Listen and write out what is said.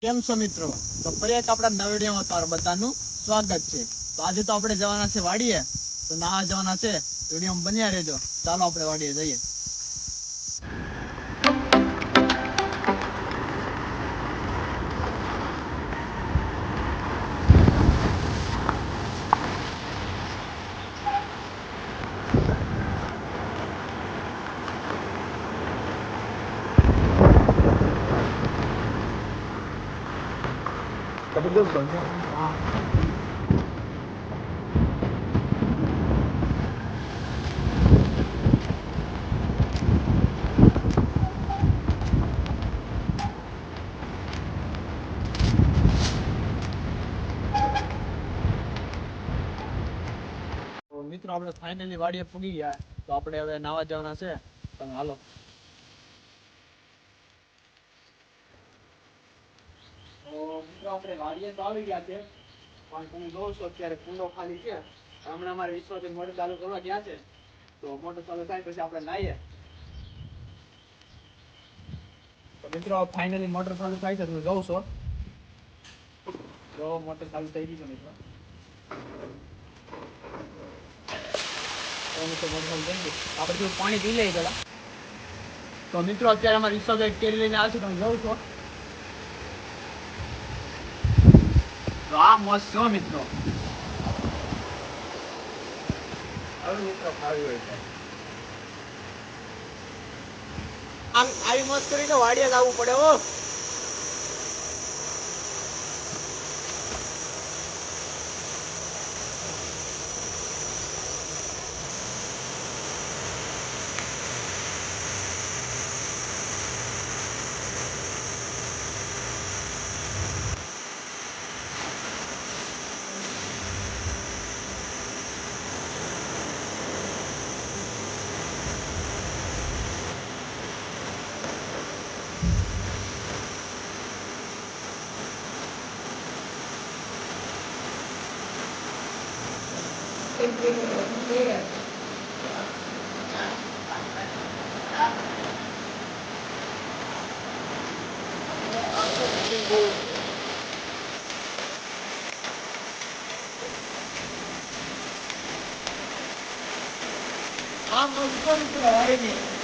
કેમ છો મિત્રો? તો ફરી એક આપણા નવા વિડીયોમાં તમારું બધાનું સ્વાગત છે. તો આજે તો આપણે જવાના છે વાડીએ, તો નાવા જવાના છે. વિડીયોમાં બન્યા રહેજો. ચાલો આપણે વાડીએ જઈએ. જબરદસ્ત બનશે. હા. તો મિત્રો આપણે ફાઇનલી વાડીએ પૂગી ગયા. તો આપણે હવે નાવા જવાના છે. તમે હાલો. તો મિત્રો આપણે વાડીએ તો આવી ગયા છે. પણ તમે જોવો છો અત્યારે કુંડો ખાલી છે. હમણાં અમારે વિશ્વાસથી મોટર ચાલુ કરવા ગયા છે. તો મોટર ચાલુ થાય પછી આપણે નાહીએ. તો મિત્રો ફાઇનલી મોટર ચાલુ થાય છે. તમે જોવો છો. જો મોટર ચાલુ થઈ ગઈ છે મિત્રો. આપણે થોડું પાણી પી લઈએ પેલા. તો મિત્રો અત્યારે અમારે વિશ્વાસ એક કેરી લઈને આવશે. તમે જોવો છો. તો આ મસ્ત છો મિત્રો. હવે મિત્રો ખાવી હોય છે. આમ આવી મસ્ત કરીને વાડીએ જ આવવું પડે હો. આમ મસ્ત મિત્રો વાડીની.